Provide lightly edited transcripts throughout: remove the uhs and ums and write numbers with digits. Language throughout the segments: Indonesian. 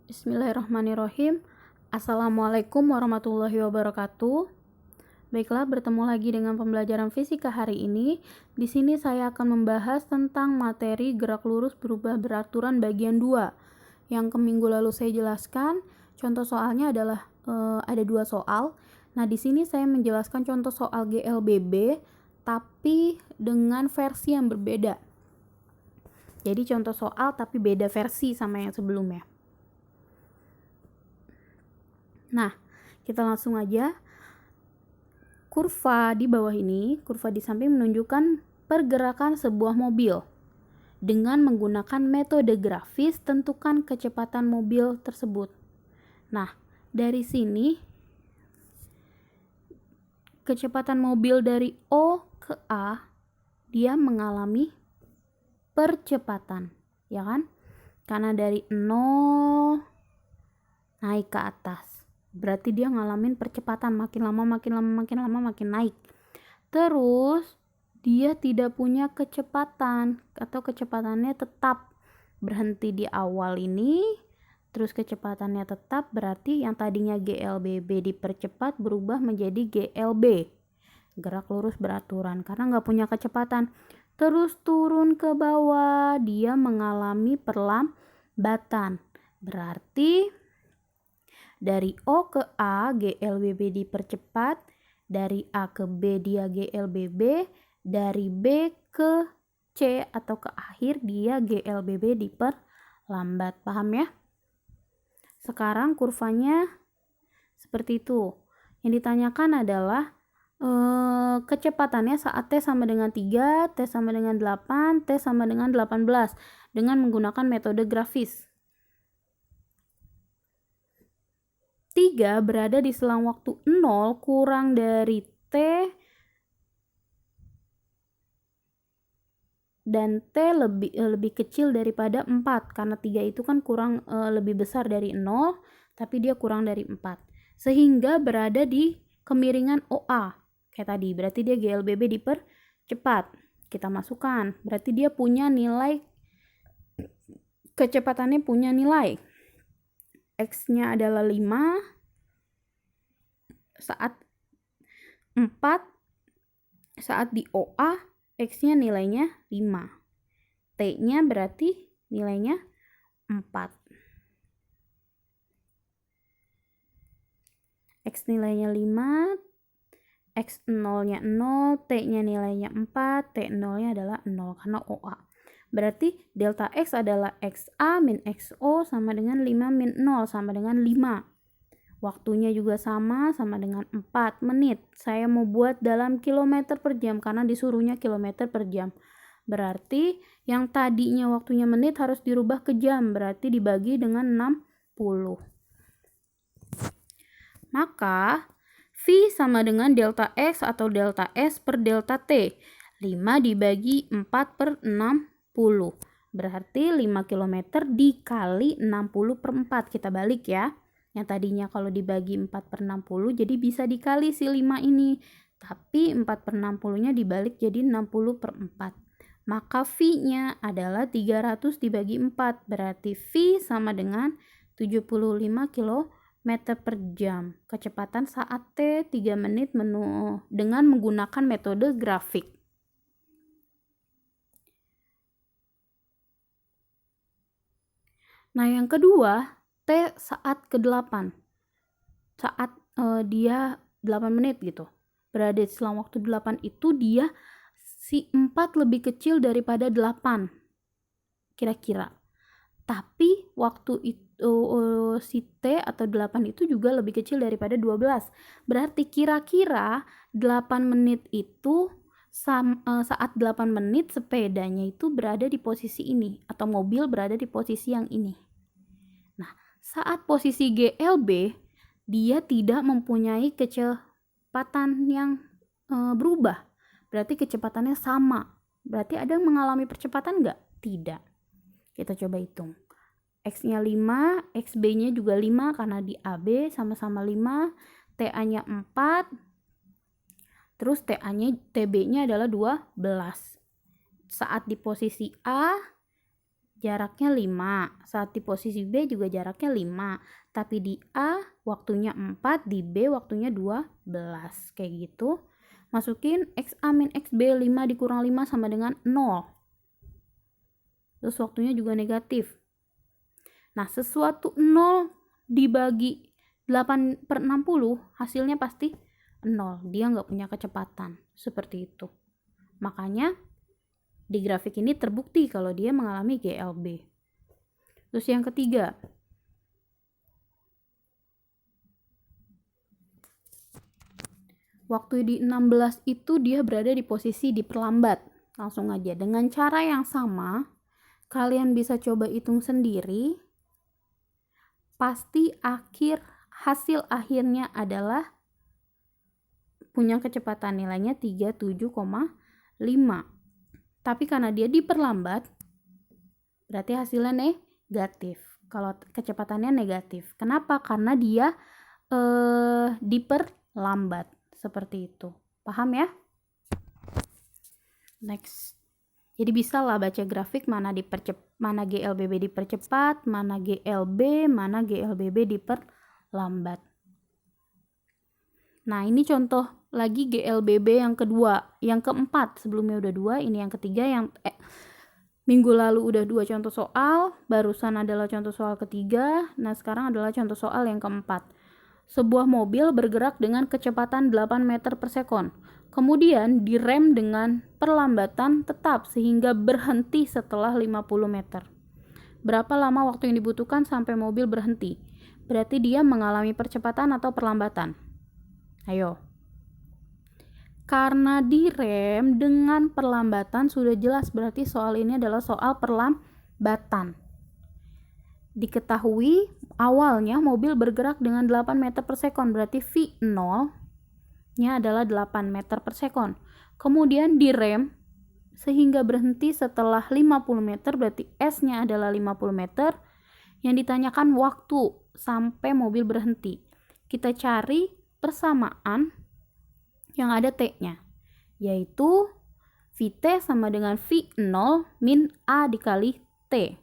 Bismillahirrahmanirrahim. Assalamualaikum warahmatullahi wabarakatuh. Baiklah, bertemu lagi dengan pembelajaran fisika hari ini. Di sini saya akan membahas tentang materi gerak lurus berubah beraturan bagian 2. Yang ke minggu lalu saya jelaskan, contoh soalnya adalah ada 2 soal. Nah, di sini saya menjelaskan contoh soal GLBB tapi dengan versi yang berbeda. Jadi contoh soal tapi beda versi sama yang sebelumnya. Nah, kita langsung aja. Kurva di bawah ini, kurva di samping menunjukkan pergerakan sebuah mobil. Dengan menggunakan metode grafis, tentukan kecepatan mobil tersebut. Nah, dari sini, kecepatan mobil dari O ke A, dia mengalami percepatan, ya kan? Karena dari 0 naik ke atas. Berarti dia ngalamin percepatan, makin lama makin naik. Terus dia tidak punya kecepatan atau kecepatannya tetap berhenti di awal ini. Terus kecepatannya tetap, berarti yang tadinya GLBB dipercepat berubah menjadi GLB, gerak lurus beraturan, karena nggak punya kecepatan. Terus turun ke bawah, dia mengalami perlambatan. Berarti dari O ke A, GLBB dipercepat. Dari A ke B, dia GLBB. Dari B ke C atau ke akhir, dia GLBB diperlambat. Paham ya? Sekarang kurvanya seperti itu. Yang ditanyakan adalah kecepatannya saat T sama dengan 3, T sama dengan 8, T sama dengan 18 dengan menggunakan metode grafis. 3 berada di selang waktu 0 kurang dari T dan T lebih kecil daripada 4, karena 3 itu kan kurang lebih besar dari 0 tapi dia kurang dari 4, sehingga berada di kemiringan OA kayak tadi. Berarti dia GLBB dipercepat. Kita masukkan, berarti dia punya nilai, kecepatannya punya nilai X-nya adalah 5 saat 4, saat di OA X-nya nilainya 5. T-nya berarti nilainya 4. X nilainya 5, X 0-nya 0, T-nya nilainya 4, T 0-nya adalah 0 karena OA. Berarti delta X adalah XA min XO sama dengan 5 min 0 sama dengan 5. Waktunya juga sama dengan 4 menit. Saya mau buat dalam kilometer per jam karena disuruhnya kilometer per jam. Berarti yang tadinya waktunya menit harus dirubah ke jam. Berarti dibagi dengan 60. Maka V sama dengan delta X atau delta S per delta T. 5 dibagi 4 per 60. Berarti 5 km dikali 60 per 4. Kita balik ya. Yang tadinya kalau dibagi 4 per 60, jadi bisa dikali si 5 ini. Tapi 4 per 60-nya dibalik jadi 60 per 4. Maka V-nya adalah 300 dibagi 4. Berarti V sama dengan 75 km per jam. Kecepatan saat T 3 menit dengan menggunakan metode grafik. Nah, yang kedua, T saat ke-8. Saat dia 8 menit gitu. Berada di selang waktu 8 itu dia si 4 lebih kecil daripada 8. Kira-kira. Tapi waktu itu si T atau 8 itu juga lebih kecil daripada 12. Berarti kira-kira 8 menit itu saat 8 menit sepedanya itu berada di posisi ini atau mobil berada di posisi yang ini. Nah, saat posisi GLB dia tidak mempunyai kecepatan yang berubah. Berarti kecepatannya sama. Berarti ada yang mengalami percepatan enggak? Tidak. Kita coba hitung. X-nya 5, XB-nya juga 5 karena di AB sama-sama 5, TA-nya 4, terus TB-nya adalah 12. Saat di posisi A, jaraknya 5. Saat di posisi B juga jaraknya 5. Tapi di A waktunya 4, di B waktunya 12. Kayak gitu. Masukin XA min XB 5 dikurang 5 sama dengan 0. Terus waktunya juga negatif. Nah, sesuatu 0 dibagi 8/60 hasilnya pasti 0. Dia nggak punya kecepatan. Seperti itu. Makanya di grafik ini terbukti kalau dia mengalami GLB. Terus yang ketiga, waktu di 16 itu dia berada di posisi diperlambat. Langsung aja, dengan cara yang sama, kalian bisa coba hitung sendiri. Pasti hasil akhirnya adalah punya kecepatan nilainya 37,5. Tapi karena dia diperlambat, berarti hasilnya negatif. Kalau kecepatannya negatif. Kenapa? Karena dia diperlambat. Seperti itu. Paham ya? Next. Jadi bisa lah baca grafik mana GLBB dipercepat, mana GLBB diperlambat. Nah, ini contoh lagi GLBB yang kedua, yang keempat. Sebelumnya udah 2, ini yang ketiga. Yang minggu lalu udah 2 contoh soal, barusan adalah contoh soal ketiga. Nah, sekarang adalah contoh soal yang keempat. Sebuah mobil bergerak dengan kecepatan 8 meter per sekon. Kemudian direm dengan perlambatan tetap sehingga berhenti setelah 50 meter. Berapa lama waktu yang dibutuhkan sampai mobil berhenti? Berarti dia mengalami percepatan atau perlambatan. Ayo. Karena direm dengan perlambatan sudah jelas, berarti soal ini adalah soal perlambatan. Diketahui awalnya mobil bergerak dengan 8 meter per sekon, berarti V0-nya adalah 8 meter per sekon. Kemudian direm sehingga berhenti setelah 50 meter, berarti S-nya adalah 50 meter. Yang ditanyakan waktu sampai mobil berhenti. Kita cari persamaan yang ada T-nya, yaitu VT sama dengan V0 min A dikali T.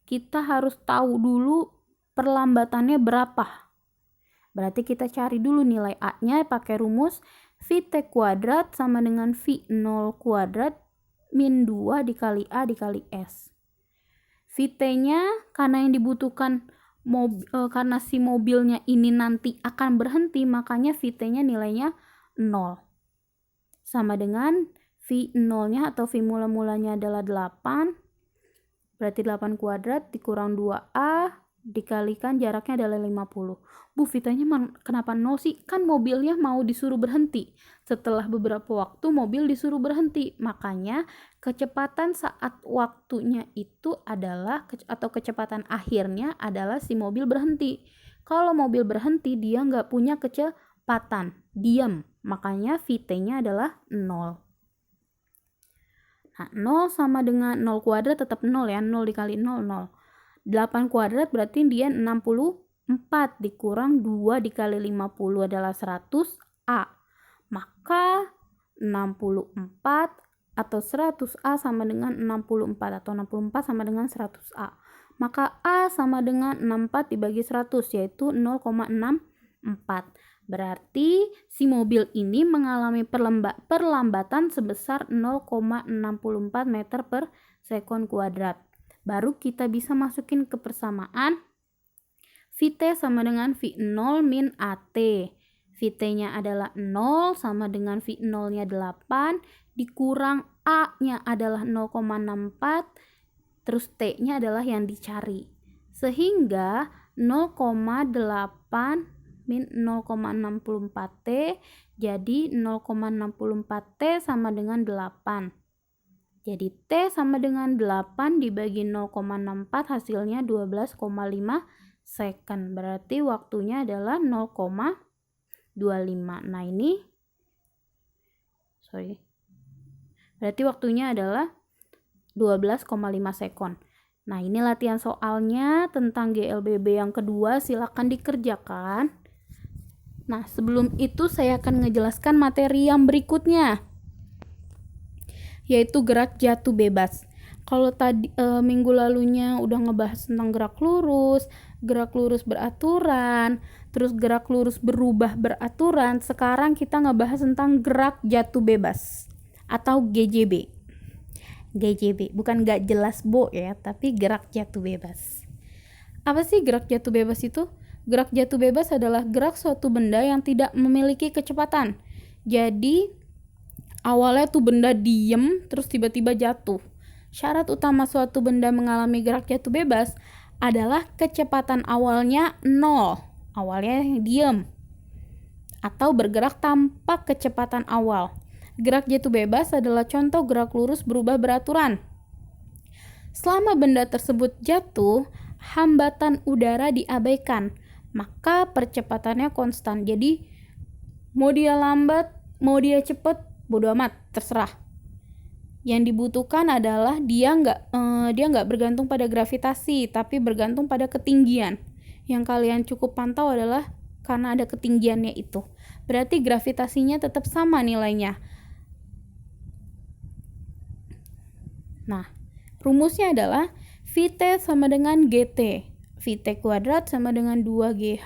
Kita harus tahu dulu perlambatannya berapa. Berarti kita cari dulu nilai A-nya pakai rumus VT kuadrat sama dengan V0 kuadrat min 2 dikali A dikali S. VT-nya karena yang dibutuhkan karena si mobilnya ini nanti akan berhenti, makanya VT-nya nilainya 0. Sama dengan V0-nya atau V mula-mulanya adalah 8. Berarti 8 kuadrat dikurang 2A dikalikan jaraknya adalah 50. Bu, VT-nya kenapa 0 sih? Kan mobilnya mau disuruh berhenti. Setelah beberapa waktu mobil disuruh berhenti. Makanya kecepatan saat waktunya itu adalah, atau kecepatan akhirnya adalah si mobil berhenti. Kalau mobil berhenti dia nggak punya kecepatan, diam. Makanya VT-nya adalah 0. Nah, 0 sama dengan 0 kuadrat tetap 0 ya. 0 dikali 0, 0. 8 kuadrat berarti dia 64 dikurang 2 dikali 50 adalah 100A. Maka 64 atau 100A sama dengan 64 atau 64 sama dengan 100A. Maka A sama dengan 64 dibagi 100 yaitu 0,64. Berarti si mobil ini mengalami perlambatan sebesar 0,64 meter per sekon kuadrat. Baru kita bisa masukin ke persamaan VT sama dengan V0 min AT. VT-nya adalah 0 sama dengan V0-nya 8 dikurang A-nya adalah 0,64 terus T-nya adalah yang dicari. Sehingga 0,8 min 0,64T jadi 0,64T sama dengan 8. Jadi T sama dengan 8 dibagi 0,64 hasilnya 12,5 second. Berarti waktunya adalah 0,25. Nah ini, berarti waktunya adalah 12,5 second. Nah ini latihan soalnya tentang GLBB yang kedua, silakan dikerjakan. Nah sebelum itu saya akan ngejelaskan materi yang berikutnya, yaitu gerak jatuh bebas. Kalau tadi minggu lalunya udah ngebahas tentang gerak lurus beraturan, terus gerak lurus berubah beraturan, sekarang kita ngebahas tentang gerak jatuh bebas atau GJB. GJB, bukan gak jelas bo ya, tapi gerak jatuh bebas. Apa sih gerak jatuh bebas itu? Gerak jatuh bebas adalah gerak suatu benda yang tidak memiliki kecepatan. Jadi awalnya tuh benda diem terus tiba-tiba jatuh. Syarat utama suatu benda mengalami gerak jatuh bebas adalah kecepatan awalnya 0, awalnya diem, atau bergerak tanpa kecepatan awal. Gerak jatuh bebas adalah contoh gerak lurus berubah beraturan. Selama benda tersebut jatuh, hambatan udara diabaikan, maka percepatannya konstan. Jadi mau dia lambat, mau dia cepat, bodo amat, terserah. Yang dibutuhkan adalah dia nggak bergantung pada gravitasi, tapi bergantung pada ketinggian. Yang kalian cukup pantau adalah karena ada ketinggiannya itu. Berarti gravitasinya tetap sama nilainya. Nah, rumusnya adalah Vt sama dengan Gt. Vt kuadrat sama dengan 2GH,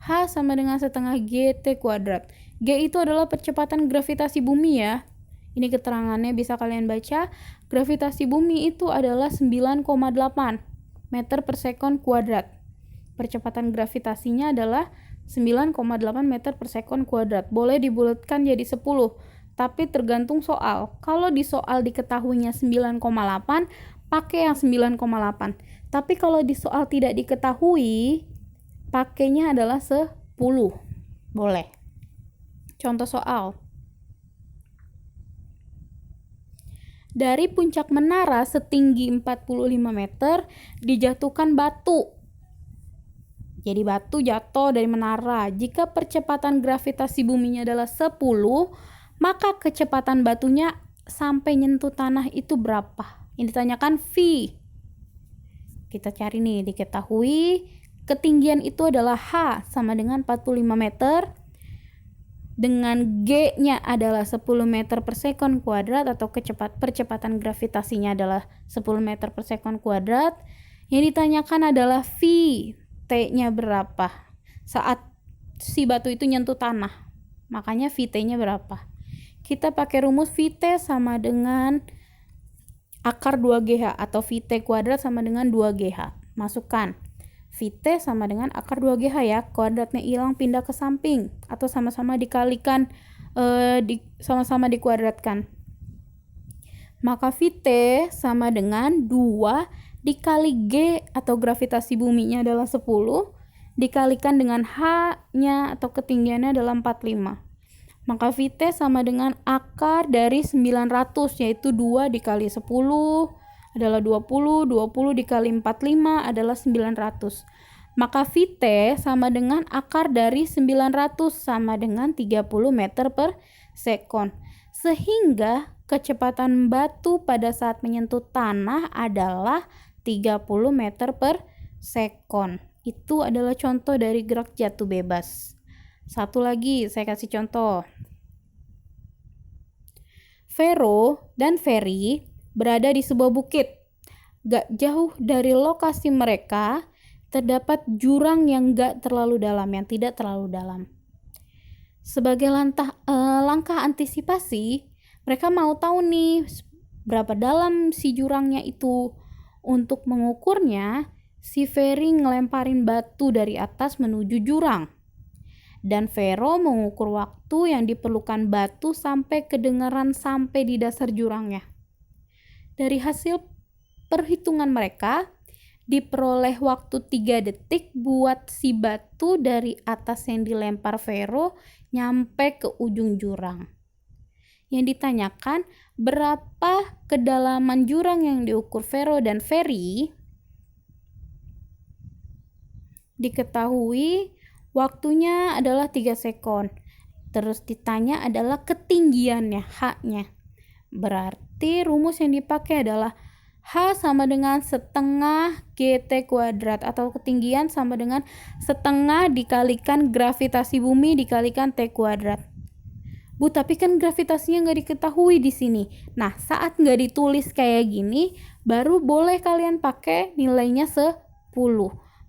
H sama dengan setengah Gt kuadrat. G itu adalah percepatan gravitasi bumi ya. Ini keterangannya bisa kalian baca. Gravitasi bumi itu adalah 9,8 meter per sekon kuadrat. Percepatan gravitasinya adalah 9,8 meter per sekon kuadrat. Boleh dibulatkan jadi 10. Tapi tergantung soal. Kalau di soal diketahuinya 9,8, pakai yang 9,8. Tapi kalau di soal tidak diketahui, pakainya adalah 10. Boleh. Contoh soal. Dari puncak menara setinggi 45 meter dijatuhkan batu. Jadi batu jatuh dari menara. Jika percepatan gravitasi buminya adalah 10, maka kecepatan batunya sampai nyentuh tanah itu berapa? Ini ditanyakan V. Kita cari nih, diketahui ketinggian itu adalah H sama dengan 45 meter. Dengan G-nya adalah 10 meter per sekon kuadrat atau percepatan gravitasinya adalah 10 meter per sekon kuadrat. Yang ditanyakan adalah V, T-nya berapa saat si batu itu nyentuh tanah. Makanya VT-nya berapa? Kita pakai rumus Vt sama dengan akar 2GH atau Vt kuadrat sama dengan 2GH. Masukkan. Vt sama dengan akar 2GH ya. Kuadratnya hilang, pindah ke samping. Atau sama-sama dikalikan, sama-sama dikuadratkan. Maka Vt sama dengan 2 dikali G atau gravitasi buminya adalah 10. Dikalikan dengan H-nya atau ketinggiannya adalah 45. Maka Vt sama dengan akar dari 900, yaitu 2 dikali 10 adalah 20, 20 dikali 45 adalah 900. Maka Vt sama dengan akar dari 900 sama dengan 30 meter per sekon. Sehingga kecepatan batu pada saat menyentuh tanah adalah 30 meter per sekon. Itu adalah contoh dari gerak jatuh bebas. Satu lagi saya kasih contoh. Vero dan Ferry berada di sebuah bukit. Gak jauh dari lokasi mereka terdapat jurang yang gak terlalu dalam, yang tidak terlalu dalam. Sebagai langkah antisipasi, mereka mau tahu nih berapa dalam si jurangnya itu. Untuk mengukurnya, si Ferry ngelemparin batu dari atas menuju jurang. Dan Vero mengukur waktu yang diperlukan batu sampai kedengaran sampai di dasar jurangnya. Dari hasil perhitungan mereka, diperoleh waktu 3 detik buat si batu dari atas yang dilempar Vero nyampe ke ujung jurang. Yang ditanyakan, berapa kedalaman jurang yang diukur Vero dan Ferry? Diketahui waktunya adalah 3 sekon. Terus ditanya adalah ketinggiannya, H-nya. Berarti rumus yang dipakai adalah H sama dengan setengah GT kuadrat atau ketinggian sama dengan setengah dikalikan gravitasi bumi dikalikan T kuadrat. Bu, tapi kan gravitasinya nggak diketahui di sini. Nah, saat nggak ditulis kayak gini, baru boleh kalian pakai nilainya 10.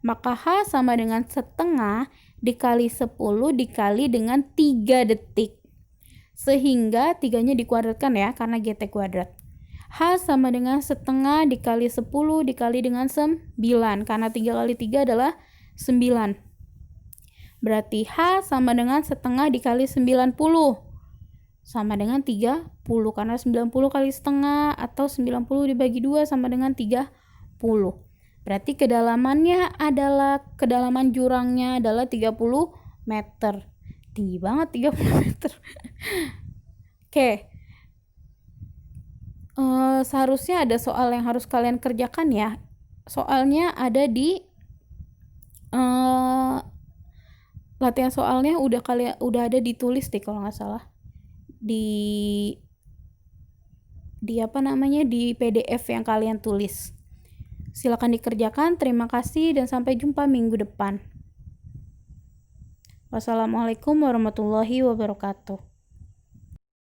Maka H sama dengan setengah dikali 10 dikali dengan 3 detik. Sehingga 3-nya dikuadratkan ya, karena GT kuadrat. H sama dengan setengah dikali 10 dikali dengan 9. Karena 3 kali 3 adalah 9. Berarti H sama dengan setengah dikali 90. Sama dengan 30. Karena 90 kali setengah atau 90 dibagi 2 sama dengan 30. Berarti kedalamannya adalah, kedalaman jurangnya adalah 30 meter. Tinggi banget 30 meter. Oke. Seharusnya ada soal yang harus kalian kerjakan ya. Soalnya ada di latihan soalnya udah ada ditulis deh kalau nggak salah. Di PDF yang kalian tulis. Silakan dikerjakan. Terima kasih dan sampai jumpa minggu depan. Wassalamualaikum warahmatullahi wabarakatuh.